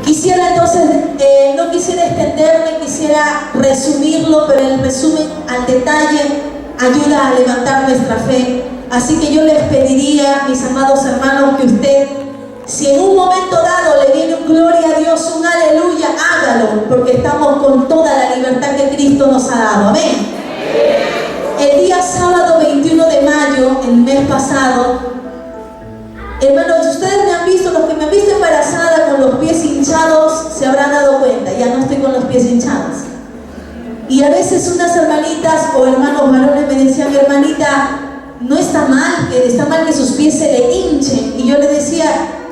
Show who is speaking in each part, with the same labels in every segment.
Speaker 1: Quisiera entonces, no quisiera extenderme, quisiera resumirlo, pero el resumen al detalle ayuda a levantar nuestra fe. Así que yo les pediría, mis amados hermanos, que usted, si en un momento dado le viene un gloria a Dios, un aleluya, hágalo, porque estamos con toda la libertad que Cristo nos ha dado. Amén. El día sábado 21 de mayo, el mes pasado, hermanos, ustedes me han visto, los que me han visto embarazada con los pies hinchados, se habrán dado cuenta, ya no estoy con los pies hinchados. Y a veces unas hermanitas o hermanos varones me decían, hermanita, no está mal que sus pies se le hinchen. Y yo le decía,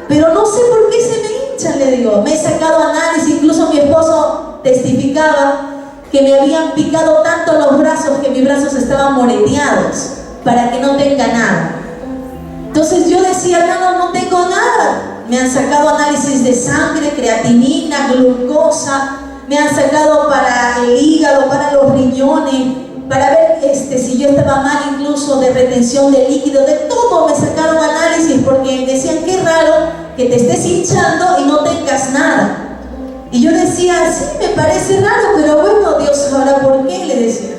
Speaker 1: pero no sé por qué se me hinchan, le digo. Me he sacado análisis, incluso mi esposo testificaba que me habían picado tanto los brazos que mis brazos estaban moreteados para que no tenga nada. Entonces yo decía, no tengo nada. Me han sacado análisis de sangre, creatinina, glucosa, me han sacado para el hígado, para los riñones, para ver si yo estaba mal, incluso de retención de líquido, de todo me sacaron análisis, porque decían, qué raro que te estés hinchando y no tengas nada. Y yo decía, sí, me parece raro, pero bueno, Dios sabrá por qué, le decía.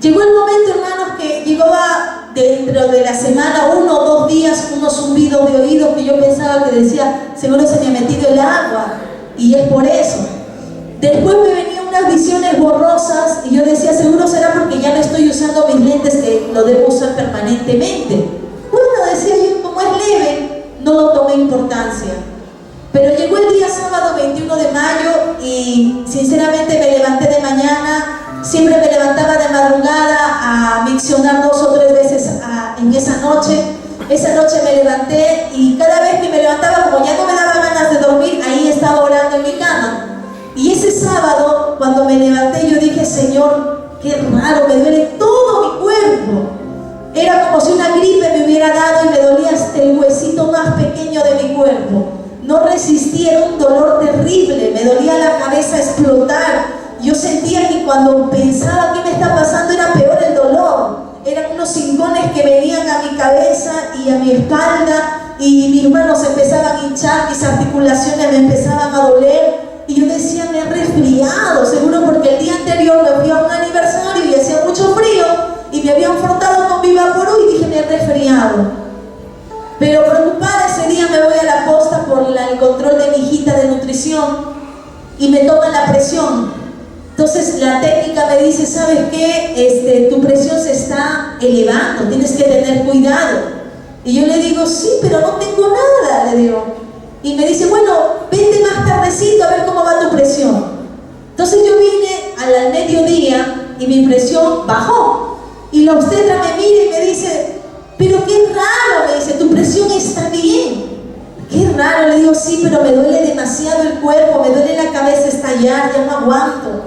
Speaker 1: Llegó el momento, hermanos, que llegaba dentro de la semana, 1 o 2 días, unos zumbidos de oídos que yo pensaba que decía, seguro se me ha metido el agua, y es por eso. Después me venían unas visiones borrosas y yo decía, seguro será porque ya no estoy usando mis lentes, que lo debo usar permanentemente. Bueno, decía yo, como es leve, no lo tomé importancia. Pero llegó el día sábado 21 de mayo y sinceramente me levanté de mañana, siempre me levantaba de madrugada a miccionar 2 o 3 veces en esa noche. Esa noche me levanté y cada vez que me levantaba, como ya no me daba ganas de dormir, ahí estaba orando en mi cama. Y ese sábado, cuando me levanté, yo dije, Señor, qué raro, me duele todo mi cuerpo. Era como si una gripe me hubiera dado y me dolía hasta el huesito más pequeño de mi cuerpo. No resistí, era un dolor terrible, me dolía la cabeza explotar. Yo sentía que cuando pensaba qué me está pasando era peor el dolor. Eran unos hincones que venían a mi cabeza y a mi espalda y mis manos empezaban a hinchar, mis articulaciones me empezaban a doler. Y yo decía, me he resfriado, seguro porque el día anterior me fui a un aniversario y hacía mucho frío y me habían frotado con Vivaporú y dije, me he resfriado. Pero preocupada ese día me voy a la posta por el control de mi hijita de nutrición y me toman la presión. Entonces la técnica me dice, ¿sabes qué? Tu presión se está elevando, tienes que tener cuidado. Y yo le digo, sí, pero no tengo nada, le digo. Y me dice, bueno, vente más tardecito a ver cómo va tu presión. Entonces yo vine al mediodía y mi presión bajó. Y la obstetra me mira y me dice, pero qué raro, me dice, tu presión está bien. Qué raro, le digo, sí, pero me duele demasiado el cuerpo, me duele la cabeza estallar, ya no aguanto.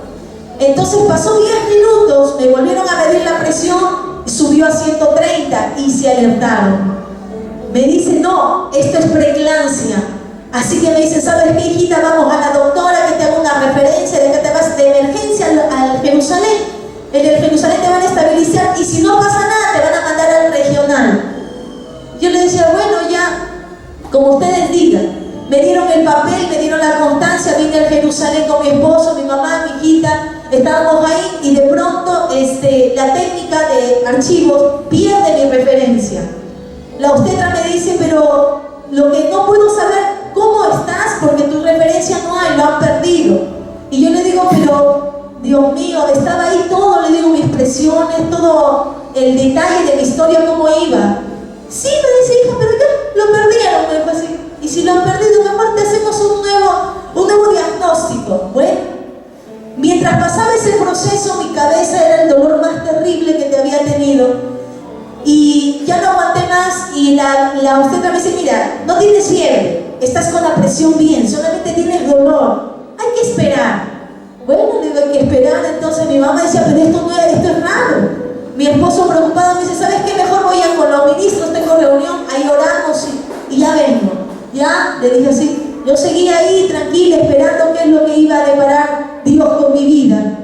Speaker 1: Entonces pasó 10 minutos, me volvieron a medir la presión, subió a 130 y se alertaron. Me dice, no, esto es preeclampsia. Así que me dice, ¿sabes qué, hijita? Vamos a la doctora que te haga una referencia de que te vas de emergencia al Jerusalén. En el Jerusalén te van a estabilizar y si no pasa nada te van a mandar al regional. Yo le decía, bueno, ya, como ustedes digan. Me dieron el papel, me dieron la constancia, vine al Jerusalén con mi esposo, mi mamá, mi hijita. Estábamos ahí y de pronto la técnica de archivos pierde mi referencia. La obstetra me dice, pero lo que no puedo saber, ¿cómo estás? Porque tu referencia no hay, lo han perdido. Y yo le digo, pero Dios mío, estaba ahí todo, le digo, mis presiones, todo el detalle de mi historia, cómo iba. Sí, me dice, hija, pero ya lo perdieron, me dijo así. Y si lo han perdido, mejor te hacemos un nuevo diagnóstico. Bueno, mientras pasaba ese proceso, mi cabeza era el dolor más terrible que te había tenido. Y ya no aguanté más y la obstetra me dice, mira, no tienes fiebre, estás con la presión bien, solamente tienes dolor, hay que esperar. Bueno, le digo, hay que esperar. Entonces mi mamá decía, pero esto es raro. Mi esposo preocupado me dice, ¿sabes qué? Mejor voy a con los ministros, tengo reunión, ahí oramos y ya vengo. Ya, le dije así, yo seguía ahí tranquila, esperando qué es lo que iba a deparar Dios con mi vida.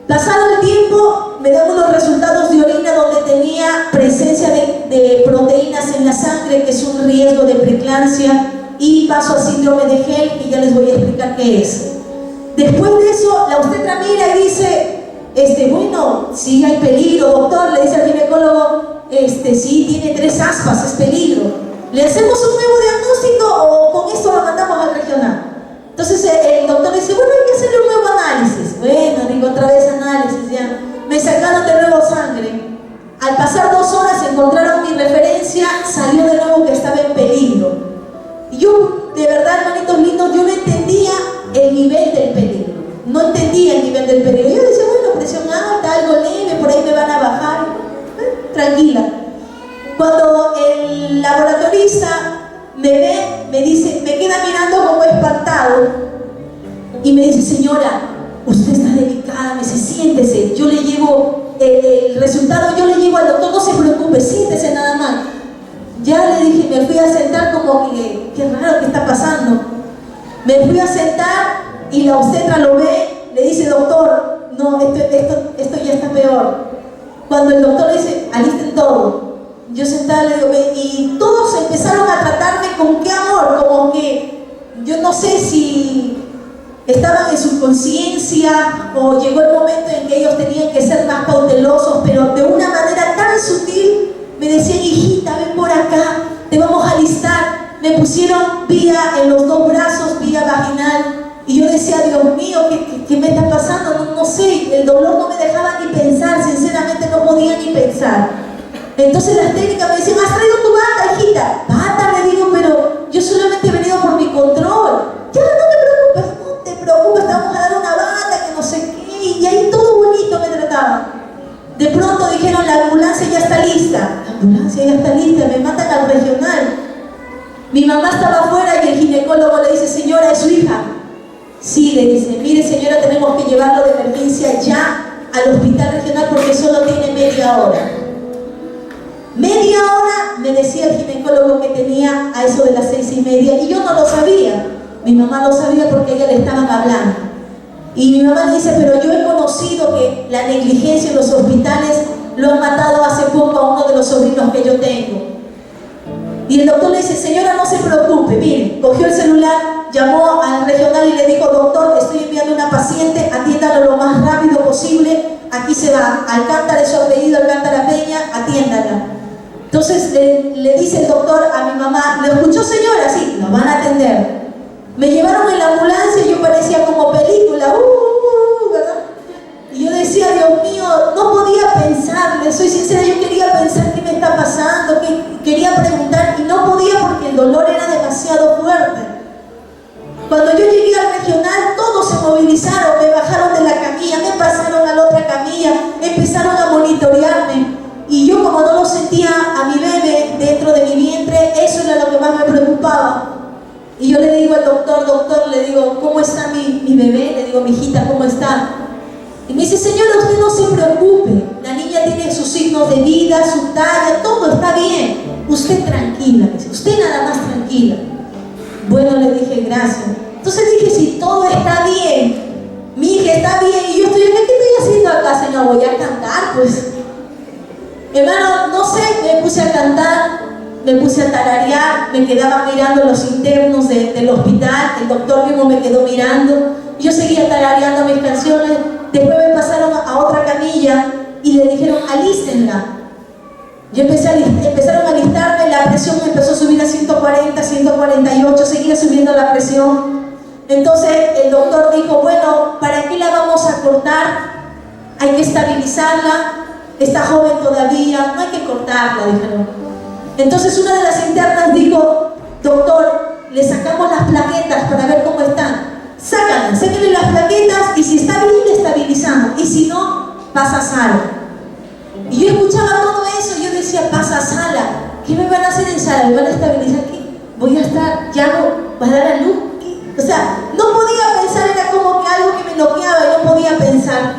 Speaker 1: Pasado el tiempo, me dan unos resultados de orina donde tenía presencia de proteínas en la sangre, que es un riesgo de preeclampsia. y paso a síndrome de Hell, que ya les voy a explicar qué es. Después de eso, la obstetra mira y dice, bueno, sí hay peligro, doctor, le dice al ginecólogo, sí, tiene 3 aspas, es peligro. ¿Le hacemos un nuevo diagnóstico o con esto lo mandamos al regional? Entonces el doctor dice, bueno, hay que hacerle un nuevo análisis. Bueno, digo, otra vez análisis, ya. Me sacaron de nuevo sangre. Al pasar 2 horas encontraron mi referencia, salió de nuevo que estaba en peligro. Y yo, de verdad, hermanitos lindos, yo no entendía el nivel del peligro. No entendía el nivel del peligro. Yo decía, bueno, presión alta, algo leve, por ahí me van a bajar. Tranquila. Cuando el laboratorista me ve, me dice, me queda mirando como espantado y me dice, señora, usted está delicada, me dice, siéntese, yo le llevo el resultado, yo le llevo al doctor, no se preocupe, siéntese nada más. Ya le dije, me fui a sentar como que, qué raro que está pasando. Me fui a sentar y la obstetra lo ve, le dice, doctor, no, esto ya está peor. Cuando el doctor le dice, alisten todo. Yo sentada le digo, y todos empezaron a tratarme con qué amor, como que yo no sé si estaban en su conciencia o llegó el momento en que ellos tenían que ser más cautelosos, pero de una manera tan sutil me decían, hijita, ven por acá, te vamos a alistar. Me pusieron vía en los 2 brazos, vía vaginal, y yo decía, Dios mío, ¿qué me está pasando? No sé, el dolor no me dejaba ni pensar, sinceramente no podía ni pensar. Entonces las técnicas me decían, ¿has traído tu bata, hijita? Bata, le digo, pero yo solamente he venido por mi control. Ya, no te preocupes, te vamos a dar una bata, que no sé qué, y ahí todo bonito me trataba. De pronto dijeron, la ambulancia ya está lista. La ambulancia ya está lista, me mandan al regional. Mi mamá estaba afuera y el ginecólogo le dice, señora, ¿es su hija? Sí, le dice, mire señora, tenemos que llevarlo de emergencia ya al hospital regional porque solo tiene media hora. Media hora, me decía el ginecólogo que tenía a eso de las 6:30, y yo no lo sabía. Mi mamá lo sabía porque a ella le estaban hablando. Y mi mamá le dice, pero yo he conocido que la negligencia en los hospitales lo han matado hace poco a uno de los sobrinos que yo tengo. Y el doctor le dice, señora, no se preocupe, mire, cogió el celular, llamó al regional y le dijo, doctor, estoy enviando una paciente, atiéndalo lo más rápido posible, aquí se va, Alcántara es su apellido, Alcántara Peña, atiéndala. Entonces le dice el doctor a mi mamá, ¿lo escuchó señora? Sí, lo van a atender. Me llevaron en la ambulancia y yo parecía como película, ¿verdad? Y yo decía, Dios mío, no podía pensar, le soy sincera, yo quería pensar qué me está pasando, quería preguntar y no podía porque el dolor era demasiado fuerte. Cuando yo llegué al regional, todos se movilizaron, me bajaron de la camilla, me pasaron a la otra camilla, empezaron a monitorearme. Y yo, como no lo sentía a mi bebé dentro de mi vientre, eso era lo que más me preocupaba. Y yo le digo al doctor, le digo, ¿cómo está mi bebé? Le digo, mi hijita, ¿cómo está? Y me dice, señora, usted no se preocupe, la niña tiene sus signos de vida, su talla, todo está bien. Usted tranquila, usted nada más tranquila. Bueno, le dije, gracias. Entonces dije, si todo está bien, mi hija está bien, y yo estoy acá, ¿qué estoy haciendo acá, señor? Voy a cantar, pues. Hermano, no sé, me puse a cantar, me puse a tararear, me quedaba mirando los internos del hospital, el doctor mismo me quedó mirando, yo seguía tarareando mis canciones. Después me pasaron a otra camilla y le dijeron, alístenla. Yo empezaron a alistarme, la presión me empezó a subir a 140, 148, seguía subiendo la presión. Entonces el doctor dijo, bueno, ¿para qué la vamos a cortar? Hay que estabilizarla, está joven todavía, no hay que cortarla, dijeron. Entonces una de las internas dijo, doctor, le sacamos las plaquetas para ver cómo están. Sáquenle las plaquetas y si está bien, le estabilizamos. Y si no, pasa a sala. Y yo escuchaba todo eso y yo decía, pasa a sala. ¿Qué me van a hacer en sala? ¿Me van a estabilizar? ¿Qué? ¿Voy a estar? ¿Ya va a dar a luz? ¿Qué? O sea, no podía pensar, era como que algo que me bloqueaba y no podía pensar.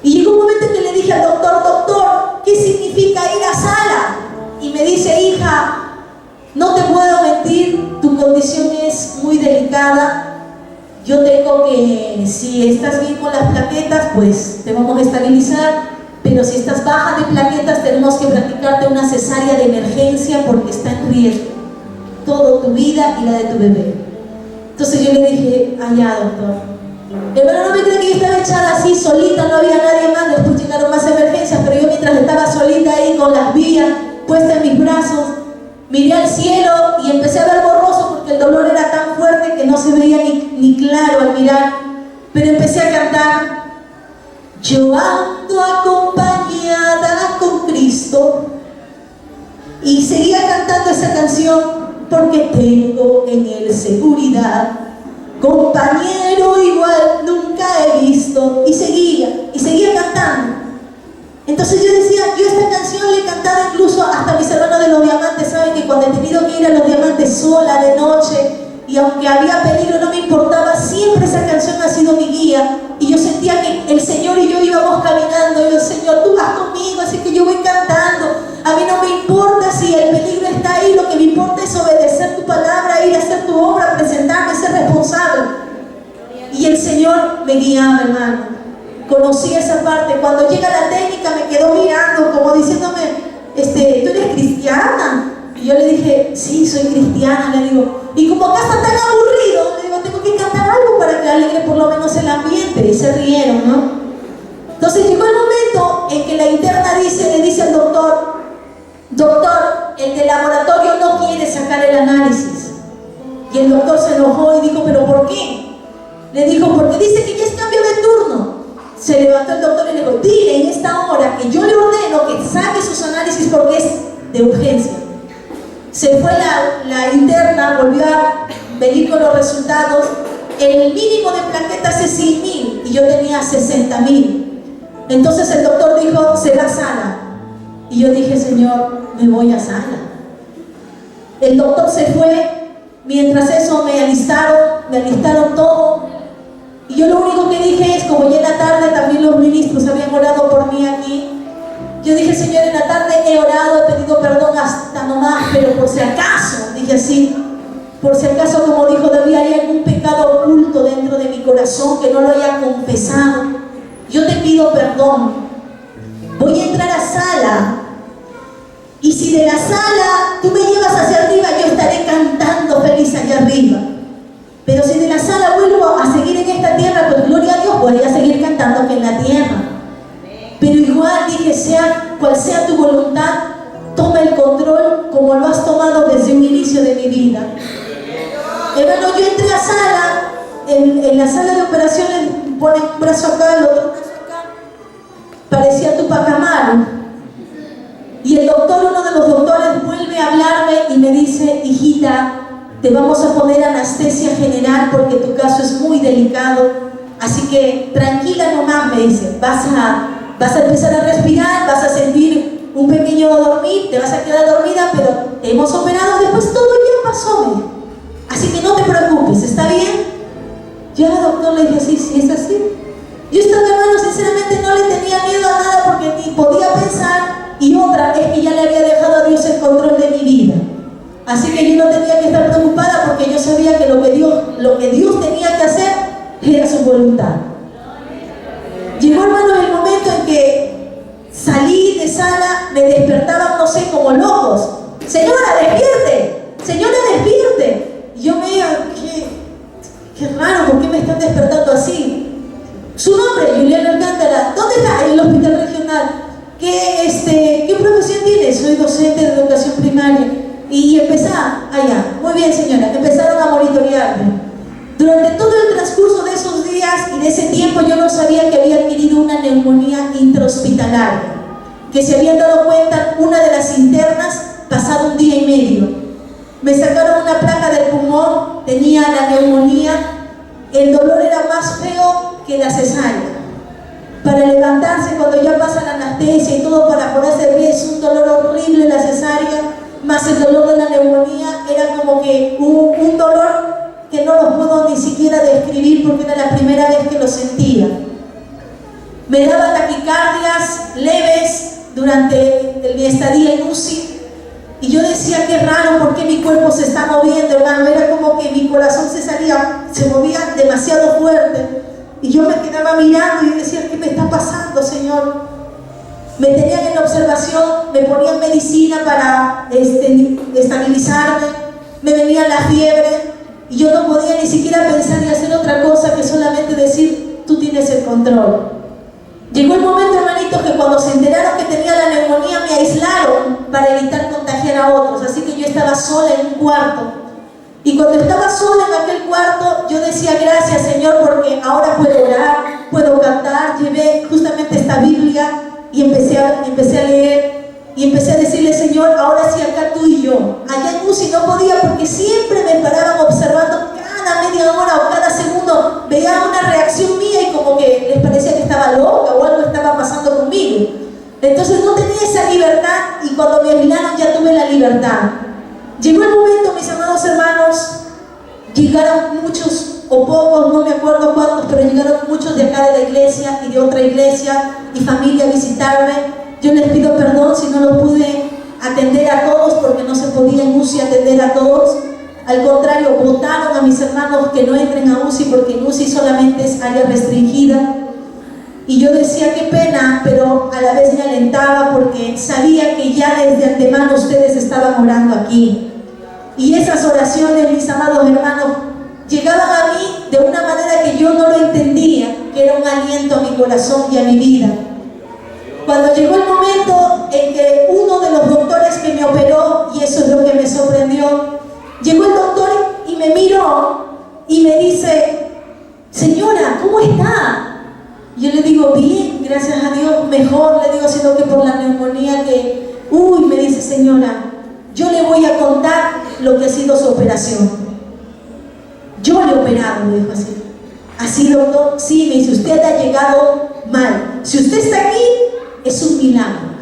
Speaker 1: Y llegó un momento en que le dije al doctor, ¿qué significa ir a sala? Y me dice, hija, no te puedo mentir, tu condición es muy delicada. Yo tengo que, si estás bien con las plaquetas, pues te vamos a estabilizar, pero si estás baja de plaquetas, tenemos que practicarte una cesárea de emergencia porque está en riesgo. todo tu vida y la de tu bebé. Entonces yo le dije, allá, doctor. Hermano, no me cree que yo estaba echada así solita, no había nadie más. Después llegaron más emergencias, pero yo mientras estaba solita ahí con las vías puestas en mis brazos, miré al cielo y empecé a ver borroso porque el dolor era tan fuerte que no se veía ni claro al mirar. Pero empecé a cantar: yo ando acompañada con Cristo. Y seguía cantando esa canción: porque tengo en Él seguridad, compañero igual nunca he visto. Y seguía cantando. Entonces yo decía, yo esta canción le he cantado incluso hasta a mis hermanos de los diamantes. Saben que cuando he tenido que ir a los diamantes sola de noche, y aunque había peligro no me importaba, siempre esa canción ha sido mi guía. Y yo sentía que el Señor y yo íbamos caminando, y yo: Señor, tú vas conmigo, así que yo voy cantando. A mí no me importa si el peligro está ahí, lo que me importa es obedecer tu palabra, ir a hacer tu obra, presentarme, ser responsable. Y el Señor me guiaba, hermano. Conocí esa parte. Cuando llega la técnica me quedó mirando como diciéndome: ¿tú eres cristiana? Y yo le dije: sí, soy cristiana, le digo. Y como acá está tan aburrido, le digo: tengo que cantar algo para que alegre por lo menos el ambiente. Y se rieron, ¿no? Entonces llegó el momento en que la interna le dice al doctor: doctor, el de laboratorio no quiere sacar el análisis. Y el doctor se enojó y dijo: ¿pero por qué? Le dijo: porque dice que ya es cambio de turno. Se levantó el doctor y le dijo: dile en esta hora que yo le ordeno que saque sus análisis porque es de urgencia. Se fue la interna, volvió a venir con los resultados. El mínimo de plaquetas es 100.000 y yo tenía 60.000. Entonces el doctor dijo: se va a sala. Y yo dije: Señor, me voy a sala. El doctor se fue. Mientras eso me alistaron todo. Y yo lo único que dije es, como ya en la tarde también los ministros habían orado por mí aquí, yo dije: Señor, en la tarde he orado, he pedido perdón hasta nomás, pero por si acaso, dije así, por si acaso, como dijo David, hay algún pecado oculto dentro de mi corazón que no lo haya confesado, yo te pido perdón. Voy a entrar a sala, y si de la sala tú me llevas hacia arriba, yo estaré cantando feliz allá arriba. Pero si de la sala vuelvo a seguir en esta tierra, pues gloria a Dios, voy a seguir cantando que en la tierra. Pero igual dije: sea cual sea tu voluntad, toma el control como lo has tomado desde un inicio de mi vida. Hermano, yo entré a sala, en la sala de operaciones ponen un brazo acá, el otro brazo acá, parecía Tupac Amaru. Y el doctor, uno de los doctores, vuelve a hablarme y me dice: hijita, te vamos a poner anestesia general porque tu caso es muy delicado, así que tranquila nomás, me dice, vas a empezar a respirar, vas a sentir un pequeño dormir, te vas a quedar dormida, pero te hemos operado, después todo ya pasó, me dijo. Así que no te preocupes, ¿está bien? Ya, doctor, le dije: sí, es así. Yo esta hermano, sinceramente, no le tenía miedo a nada porque ni podía pensar, y otra es que ya le había dejado a Dios el control de mi vida. Así que yo no tenía que estar preocupada porque yo sabía que lo que Dios tenía que hacer era su voluntad. Llegó, hermano, el momento en que salí de sala, me despertaban, no sé, como locos. Señora, despierte, señora, despierte. Y yo veía: qué raro, ¿por qué me están despertando así? Su nombre: Juliana Alcántara. ¿Dónde está? En el hospital regional. ¿Qué profesión tiene? Soy docente de educación primaria. Y allá, muy bien, señora, empezaron a monitorearme. Durante todo el transcurso de esos días y de ese tiempo, yo no sabía que había adquirido una neumonía intrahospitalaria, que se habían dado cuenta una de las internas pasado 1 día y medio. Me sacaron una placa del pulmón, tenía la neumonía, el dolor era más feo que la cesárea. Para levantarse, cuando ya pasa la anestesia y todo para ponerse de pie, es un dolor horrible la cesárea, más el dolor de la neumonía, era como que un dolor que no lo puedo ni siquiera describir porque era la primera vez que lo sentía. Me daba taquicardias leves durante mi estadía en UCI y yo decía: qué raro, ¿por qué mi cuerpo se está moviendo, hermano? Era como que mi corazón se movía demasiado fuerte y yo me quedaba mirando y decía: ¿qué me está pasando, Señor? Me tenían en observación, me ponían medicina para estabilizarme, me venía la fiebre y yo no podía ni siquiera pensar y hacer otra cosa que solamente decir, tú tienes el control. Llegó el momento, hermanitos, que cuando se enteraron que tenía la neumonía me aislaron para evitar contagiar a otros, así que yo estaba sola en un cuarto. Y cuando estaba sola en aquel cuarto, yo decía, gracias Señor, porque ahora puedo orar, puedo cantar. Llevé justamente esta Biblia y empecé a leer y empecé a decirle, Señor, ahora sí acá tú y yo. Allá en UCI no podía porque siempre me paraban observando cada media hora o cada segundo, veía una reacción mía y como que les parecía que estaba loca o algo estaba pasando conmigo. Entonces no tenía esa libertad y cuando me aislaron ya tuve la libertad. Llegó el momento, mis amados hermanos, llegaron muchos o pocos, no me acuerdo cuántos, pero llegaron muchos de acá de la iglesia y de otra iglesia y familia a visitarme. Yo les pido perdón si no los pude atender a todos porque no se podía en UCI atender a todos. Al contrario, votaron a mis hermanos que no entren a UCI porque en UCI solamente es área restringida. Y yo decía, qué pena, pero a la vez me alentaba porque sabía que ya desde antemano ustedes estaban orando aquí. Y esas oraciones, mis amados hermanos, llegaban a mí de una manera que yo no lo entendía, que era un aliento a mi corazón y a mi vida. Cuando llegó el momento en que uno de los doctores que me operó, y eso es lo que me sorprendió, llegó el doctor y me miró y me dice, señora, ¿cómo está? Yo le digo, bien, gracias a Dios, mejor, le digo, sino que por la neumonía que... Uy, me dice, señora, yo le voy a contar lo que ha sido su operación. Yo le he operado, me dijo así. Así, doctor, sí, me dice, usted ha llegado mal. Si usted está aquí, es un milagro.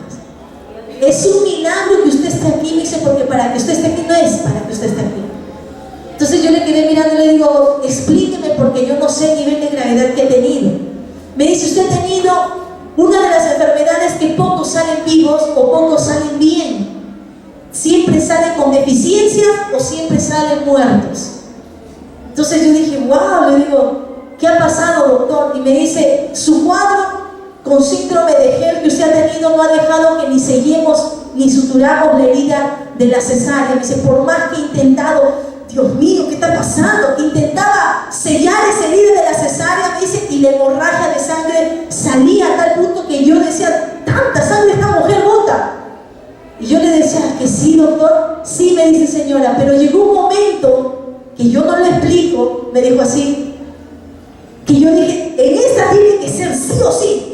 Speaker 1: Es un milagro que usted esté aquí, me dice, porque para que usted esté aquí no es para que usted esté aquí. Entonces yo le quedé mirando y le digo, explíqueme porque yo no sé el nivel de gravedad que he tenido. Me dice, usted ha tenido una de las enfermedades que pocos salen vivos o pocos salen bien. Siempre salen con deficiencias o siempre salen muertos. Entonces yo dije, wow, le digo, ¿qué ha pasado, doctor? Y me dice, su cuadro con síndrome de Gel que usted ha tenido no ha dejado que ni sellemos ni suturamos la herida de la cesárea. Me dice, por más que he intentado, Dios mío, ¿qué está pasando? Intentaba sellar esa herida de la cesárea, me dice, y la hemorragia de sangre salía a tal punto que yo decía, tanta sangre esta mujer bota. Y yo le decía, que sí, doctor, sí, me dice, señora, pero llegó un momento que yo no lo explico, me dijo así, que yo dije, en esta tiene que ser sí o sí.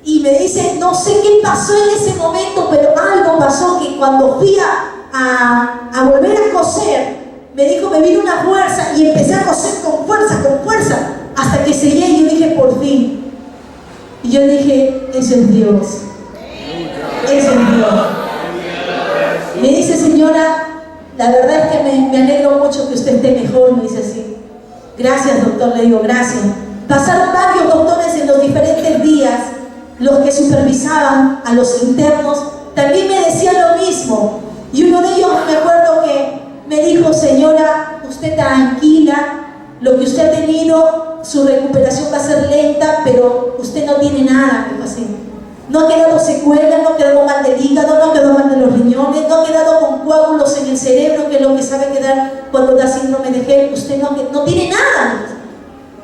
Speaker 1: Y me dice, no sé qué pasó en ese momento, pero algo pasó que cuando fui a volver a coser, me dijo, me vino una fuerza y empecé a coser con fuerza, hasta que sellé y yo dije, por fin. Y yo dije, ese es Dios. Ese es Dios. Me dice, señora, la verdad es que me alegro mucho que usted esté mejor, me dice así. Gracias, doctor, le digo, gracias. Pasaron varios doctores en los diferentes días, los que supervisaban a los internos, también me decían lo mismo. Y uno de ellos, me acuerdo que me dijo, señora, usted tranquila, lo que usted ha tenido, su recuperación va a ser lenta, pero usted no tiene nada, dijo así. No ha quedado secuela, no ha quedado mal del hígado, no ha quedado mal de los riñones, no ha quedado con coágulos en el cerebro, que es lo que sabe quedar cuando da síndrome de Gel. Usted no tiene nada.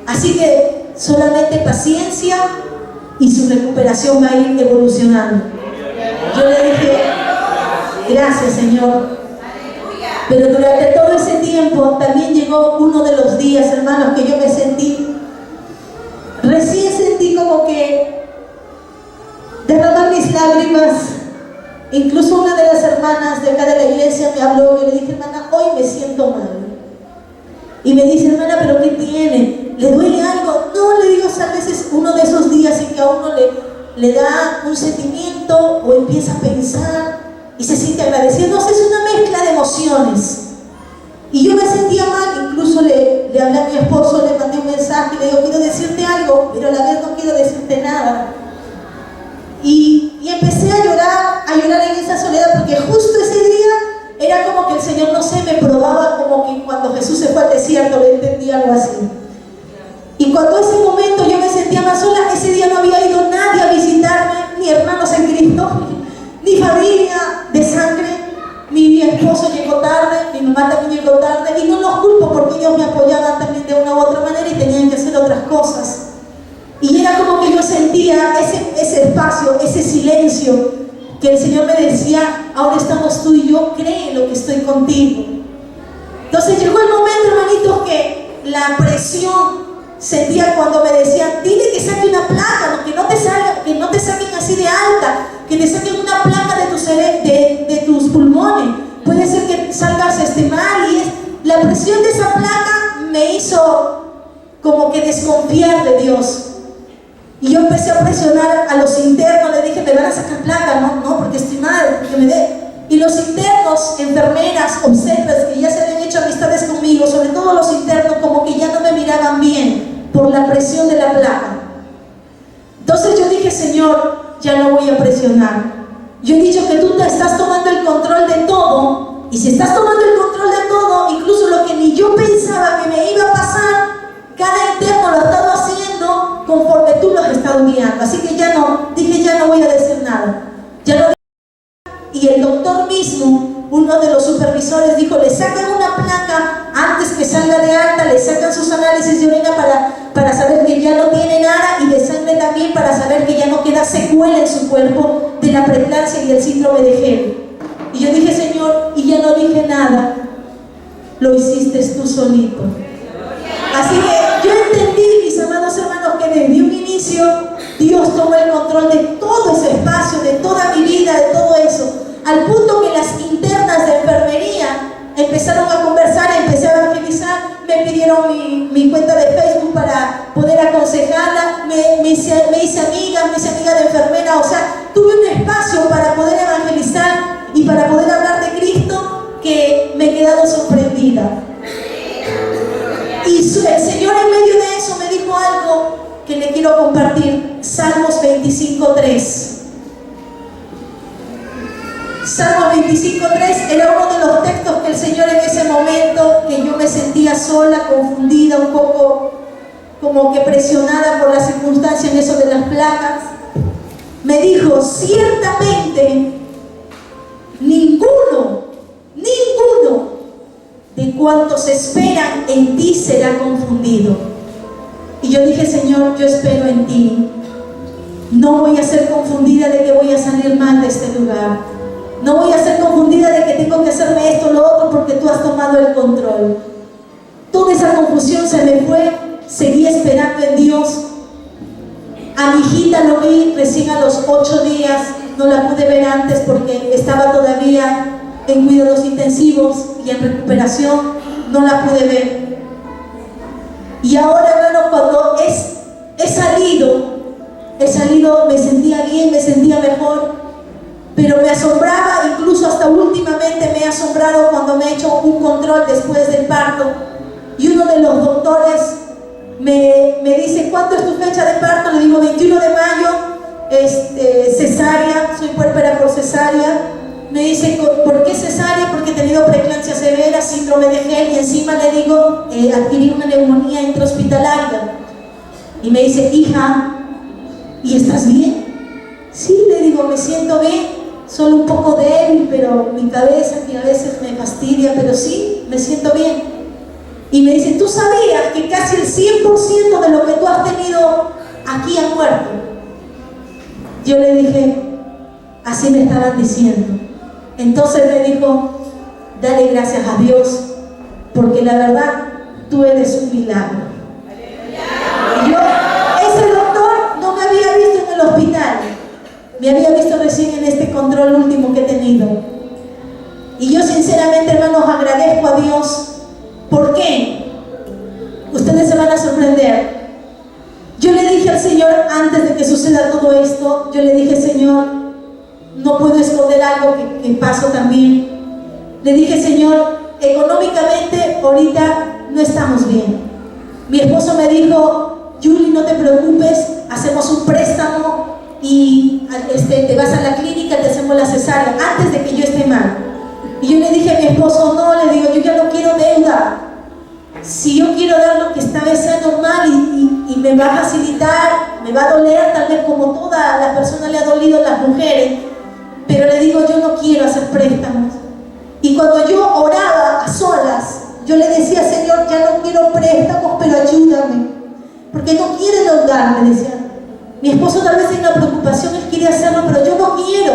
Speaker 1: Así que solamente paciencia y su recuperación va a ir evolucionando. Yo le dije, gracias, Señor. Pero durante todo ese tiempo también llegó uno de los días, hermanos, que yo me recién sentí como que derramar mis lágrimas. Incluso una de las hermanas de acá de la iglesia me habló y le dije, hermana, hoy me siento mal. Y me dice, hermana, ¿pero qué tiene? ¿Le duele algo? No, le digo, a veces uno de esos días en que a uno le da un sentimiento o empieza a pensar y se siente agradecido. No sé, es una mezcla de emociones. Y yo me sentía mal, incluso le hablé a mi esposo, le mandé un mensaje, le digo, quiero decirte algo, pero a la vez no quiero decirte nada. Y empecé a llorar en esa soledad, porque justo ese día era como que el Señor, no sé, me probaba como que cuando Jesús se fue al desierto, le entendí algo así. Y cuando ese momento yo me sentía más sola, ese día no había ido nadie a visitarme, ni hermanos en Cristo, ni familia de sangre, mi mi esposo llegó tarde, mi mamá también llegó tarde, y no los culpo porque ellos me apoyaban también de una u otra manera y tenían que hacer otras cosas. Y era como que yo sentía ese espacio, ese silencio, que el Señor me decía, ahora estamos tú y yo, cree en lo que estoy contigo. Entonces llegó el momento, hermanitos, que la presión sentía cuando me decían, dile que saque una placa, ¿no? que no te saquen así de alta, que te saquen una placa de tus pulmones. Puede ser que salgas mal, y la presión de esa placa me hizo como que desconfiar de Dios. Y yo empecé a presionar a los internos, les dije, me van a sacar placa, no, porque estoy mal, que me dé. Y los internos, enfermeras, obstetras, que ya se habían hecho amistades conmigo, sobre todo los internos, como que ya no me miraban bien por la presión de la placa. Entonces yo dije, Señor, ya no voy a presionar. Yo he dicho que tú te estás tomando el control de todo, y si estás tomando el control de todo, incluso lo que ni yo pensaba que me iba a pasar, cada interno lo ha estado haciendo conforme tú los has estado guiando. Así que ya no voy a decir nada. Y el doctor mismo, uno de los supervisores, dijo, le sacan una placa antes que salga de alta, le sacan sus análisis de orina para saber que ya no tiene nada, y de sangre también para saber que ya no queda secuela en su cuerpo de la preeclampsia y el síndrome de Gel. Y yo dije, Señor, y ya no dije nada, lo hiciste tú solito. Así que yo entendí, mis amados hermanos, que desde un inicio Dios tomó el control de todo ese espacio, de toda mi vida, de todo eso, al punto que las internas de enfermería empezaron a conversar, empecé a evangelizar, me pidieron mi cuenta de Facebook para poder aconsejarla, me hice amiga de enfermera, o sea, tuve un espacio para poder evangelizar y para poder hablar de Cristo que me he quedado sorprendida. Y el Señor en medio de eso me dijo algo que le quiero compartir. Salmos 25:3. Salmos 25:3 era uno de los textos que el Señor en ese momento, que yo me sentía sola, confundida, un poco como que presionada por la circunstancia en eso de las placas, me dijo, ciertamente ninguno de cuantos esperan en ti será confundido. Y yo dije, Señor, yo espero en ti. No voy a ser confundida de que voy a salir mal de este lugar. No voy a ser confundida de que tengo que hacerme esto o lo otro porque tú has tomado el control. Toda esa confusión se me fue. Seguí esperando en Dios. A mi hijita lo vi recién a los 8 días. No la pude ver antes porque estaba todavía en cuidados intensivos y en recuperación, no la pude ver. Y ahora, hermano, cuando he salido, me sentía bien, me sentía mejor, pero me asombraba, incluso hasta últimamente me ha asombrado cuando me he hecho un control después del parto, y uno de los doctores me dice, ¿cuándo es tu fecha de parto? Le digo, 21 de mayo, cesárea, soy puérpera por cesárea. Me dice, ¿por qué cesárea? Porque he tenido preeclampsia severa, síndrome de Gel, y encima le digo, adquirí una neumonía intrahospitalaria. Y me dice, hija, ¿y estás bien? Sí, le digo, me siento bien, solo un poco débil, pero mi cabeza que a veces me fastidia, pero sí, me siento bien. Y me dice, ¿tú sabías que casi el 100% de lo que tú has tenido aquí ha muerto? Yo le dije, así me estaban diciendo. Entonces me dijo, dale gracias a Dios, porque la verdad, tú eres un milagro. Y yo, ese doctor no me había visto en el hospital, me había visto recién en este control último que he tenido. Y yo sinceramente, hermanos, agradezco a Dios. ¿Por qué? Ustedes se van a sorprender. Yo le dije al Señor, antes de que suceda todo esto, yo le dije, Señor, no puedo esconder algo que paso también. Le dije, Señor, económicamente ahorita no estamos bien. Mi esposo me dijo, Julie, no te preocupes, hacemos un préstamo y te vas a la clínica, te hacemos la cesárea, antes de que yo esté mal. Y yo le dije a mi esposo, no, le digo, yo ya no quiero deuda. Si yo quiero dar lo que esta vez sea normal y me va a facilitar, me va a doler, tal vez como toda la persona le ha dolido a las mujeres, pero le digo, yo no quiero hacer préstamos. Y cuando yo oraba a solas, yo le decía, Señor, ya no quiero préstamos, pero ayúdame, porque no quiere endeudarme, decía. Mi esposo tal vez tiene una preocupación, él quiere hacerlo, pero yo no quiero.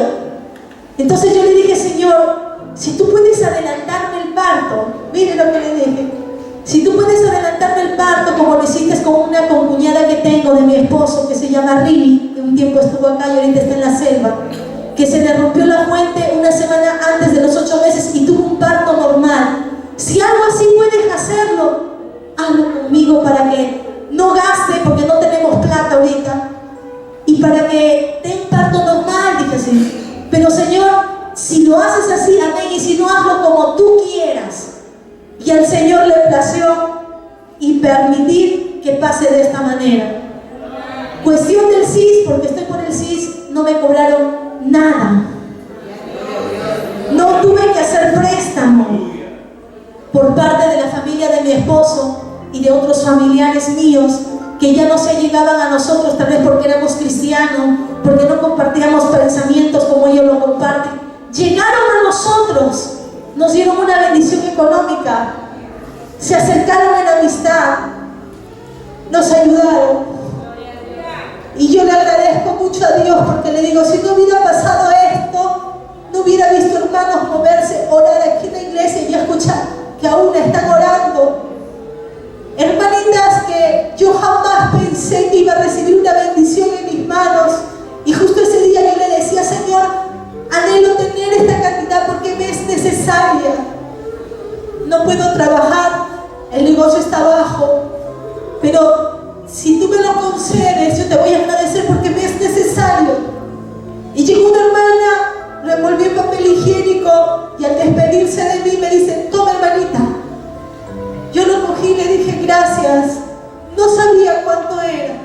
Speaker 1: Entonces yo le dije, Señor, si tú puedes adelantarme el parto, mire lo que le dije, si tú puedes adelantarme el parto como lo hiciste con una concuñada que tengo de mi esposo, que se llama Rili, que un tiempo estuvo acá y ahorita está en la selva, que se le rompió la fuente una semana antes de los 8 meses y tuvo un parto normal. Si algo así puedes hacerlo, hazlo conmigo para que no gaste, porque no tenemos plata ahorita, y para que dé un parto normal, dije así. Pero Señor, si lo haces así, amén, y si no, hazlo como tú quieras. Y al Señor le plació y permitir que pase de esta manera. Cuestión del CIS, porque estoy por el CIS, no me cobraron nada. No tuve que hacer préstamo por parte de la familia de mi esposo y de otros familiares míos que ya no se llegaban a nosotros, tal vez porque éramos cristianos, porque no compartíamos pensamientos como ellos lo comparten. Llegaron a nosotros, nos dieron una bendición económica, se acercaron en amistad, nos ayudaron. Y yo le agradezco mucho a Dios, porque le digo, si no hubiera pasado esto, no hubiera visto hermanos moverse, orar aquí en la iglesia y escuchar que aún están orando. Hermanitas que yo jamás pensé que iba a recibir una bendición en mis manos. Y justo ese día yo le decía, Señor, anhelo tener esta cantidad porque me es necesaria. No puedo trabajar, el negocio está bajo, pero si tú me lo concedes, yo te voy a agradecer porque me es necesario. Y llegó una hermana, lo envolvió en papel higiénico y al despedirse de mí me dice, toma hermanita. Yo lo cogí y le dije, gracias. No sabía cuánto era,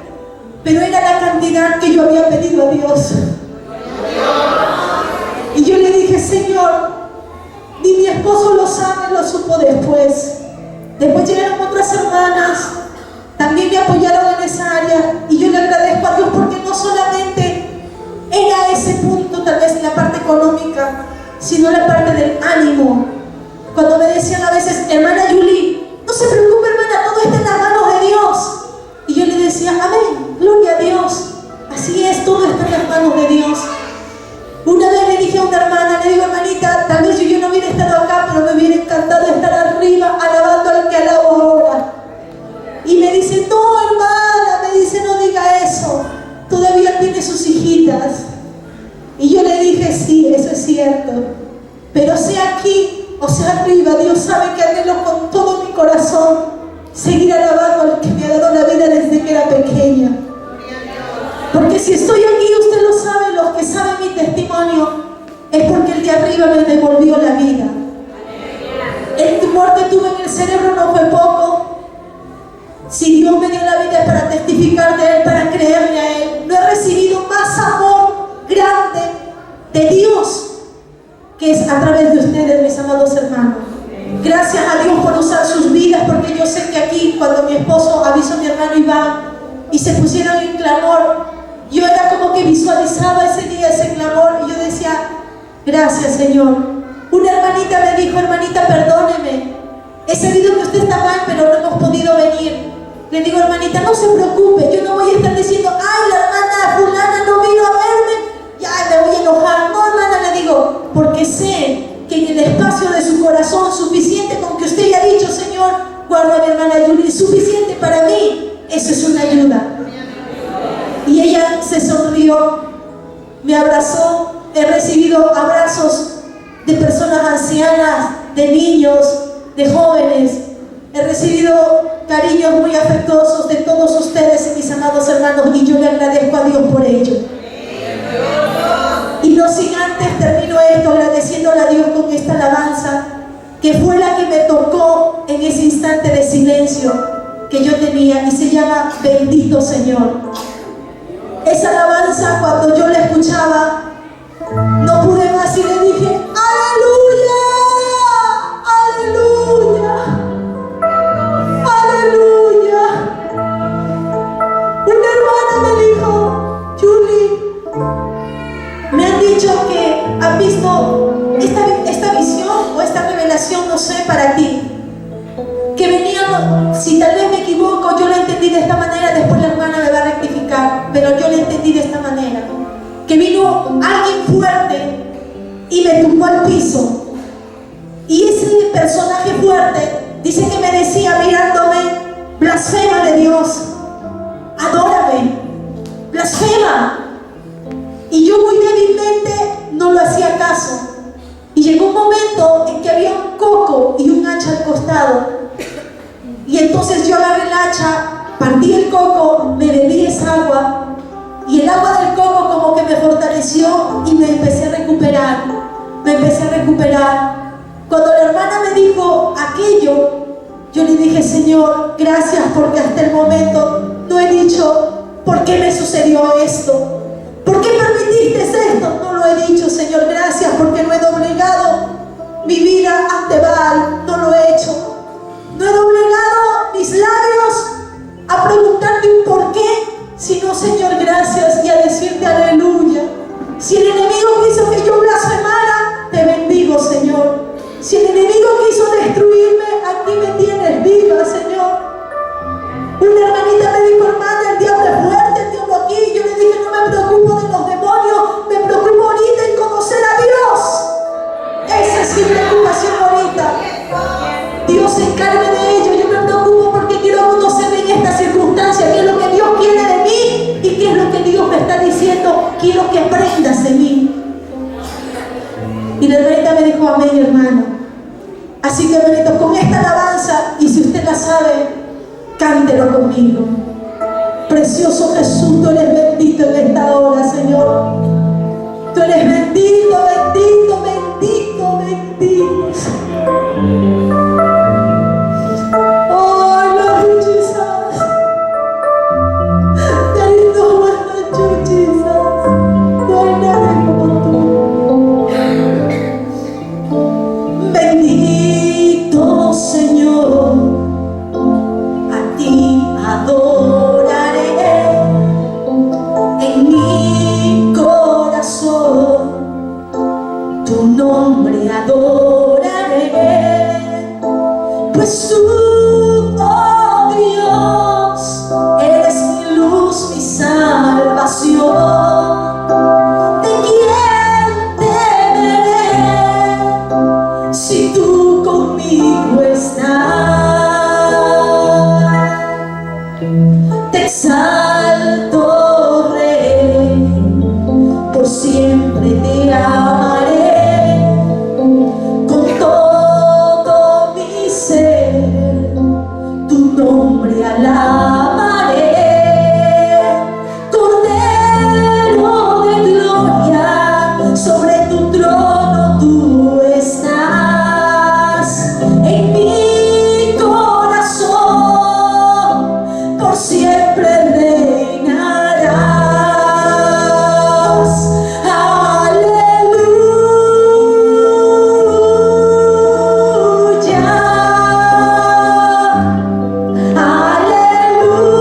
Speaker 1: pero era la cantidad que yo había pedido a Dios. Y yo le dije, Señor, ni mi esposo lo sabe, lo supo después. Después llegaron otras hermanas, también me apoyaron en esa área, y yo le agradezco a Dios porque no solamente era ese punto, tal vez en la parte económica, sino la parte del ánimo. Cuando me decían a veces, hermana Yuli, no se preocupe hermana, todo está en las manos de Dios. Y yo le decía, amén, gloria a Dios. Así es, todo está en las manos de Dios. Una vez le dije a una hermana, le digo, hermanita, tal vez yo no hubiera estado acá, pero me hubiera encantado estar arriba alabando al que alabo ahora. Y me dice, no hermana, me dice, no diga eso, todavía tiene sus hijitas. Y yo le dije, sí, eso es cierto, pero sea aquí o sea arriba, Dios sabe que anhelo con todo mi corazón seguir alabando al que me ha dado la vida desde que era pequeña. Porque si estoy aquí, usted lo sabe, los que saben mi testimonio, es porque el de arriba me devolvió la vida. El tumor que tuve en el cerebro no fue poco. Si Dios me dio la vida es para testificar de Él, para creerle a Él. No he recibido más amor grande de Dios que es a través de ustedes, mis amados hermanos. Gracias a Dios por usar sus vidas, porque yo sé que aquí, cuando mi esposo avisó a mi hermano Iván y se pusieron en clamor, yo era como que visualizaba ese día, ese clamor, y yo decía, gracias Señor. Una hermanita me dijo, hermanita, perdóneme, he sabido que usted está mal, pero no hemos podido venir. Le digo, hermanita, no se preocupe, yo no voy a estar diciendo, ay, la hermana fulana no vino a verme, ya me voy a enojar. No, hermana, le digo, porque sé que en el espacio de su corazón, suficiente con que usted haya dicho, Señor, guarda a mi hermana Yuli, suficiente para mí, eso es una ayuda. Y ella se sonrió, me abrazó. He recibido abrazos de personas ancianas, de niños, de jóvenes. He recibido cariños muy afectuosos de todos ustedes, mis amados hermanos, y yo le agradezco a Dios por ello. Y no sin antes termino esto agradeciéndole a Dios con esta alabanza, que fue la que me tocó en ese instante de silencio que yo tenía, y se llama Bendito Señor. Esa alabanza, cuando yo la escuchaba, no pude más y le dije, ¡aleluya! ¡Aleluya! ¡Aleluya! Una hermana me dijo, Yuli, me han dicho que han visto esta visión o esta tal vez me equivoco, yo lo entendí de esta manera, después la hermana me va a rectificar, pero yo lo entendí de esta manera, que vino alguien fuerte y me tumbó al piso, y ese personaje fuerte dice que me decía mirándome: blasfema de Dios, adórame, blasfema. Y yo muy débilmente no lo hacía caso. Y llegó un momento en que había un coco y un hacha al costado. Y entonces yo agarré el hacha, partí el coco, me bebí esa agua. Y el agua del coco como que me fortaleció y me empecé a recuperar. Me empecé a recuperar. Cuando la hermana me dijo aquello, yo le dije: Señor, gracias, porque hasta el momento no he dicho por qué me sucedió esto. ¿Por qué permitiste esto? No lo he dicho, Señor, gracias, porque no he doblegado mi vida ante Baal, no lo he hecho. No he doblegado mis labios a preguntarte un por qué, sino, Señor, gracias, y a decirte aleluya. Si el enemigo quiso que yo blasfemara, te bendigo, Señor. Si el enemigo quiso destruirme, aquí me tienes viva, Señor. Una hermanita me dijo: hermana, el diablo es fuerte, el diablo aquí. Yo le dije: no me preocupo de los demonios, me preocupo ahorita en conocer a Dios. Esa es mi preocupación ahorita. Dios se encargue de ello. Yo me preocupo porque quiero conocer en esta circunstancia qué es lo que Dios quiere de mí y qué es lo que Dios me está diciendo. Quiero que aprendas de mí. Y la hermanita me dijo: amén, hermano. Así que, hermanito, con esta alabanza, y si usted la sabe, cántelo conmigo. Precioso Jesús, tú eres bendito en esta hora, Señor. Tú eres bendito, bendito, bendito, bendito. Oh, Lord Jesus. There is no one like you, Jesus. No hay nadie como tú. Bendito Señor, a ti adoraré, en mi corazón tu nombre adoraré, pues tú, oh Dios, eres mi luz, mi salvación. ¿De quién temeré si tú conmigo estás? Te exalto, Rey, por siempre te amaré, con todo mi ser, tu nombre alabaré. Cordero de gloria, sobre tu trono tú estás, en mi corazón por siempre reinarás. Aleluya, aleluya.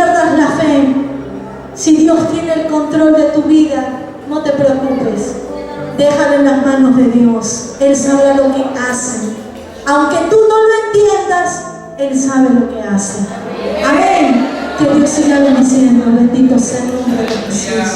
Speaker 1: pierdas la fe. Si Dios tiene el control de tu vida, no te preocupes. Déjalo en las manos de Dios. Él sabe lo que hace. Aunque tú no lo entiendas, Él sabe lo que hace. Amén. Que Dios siga bendiciendo. Bendito sea el nombre de Jesús.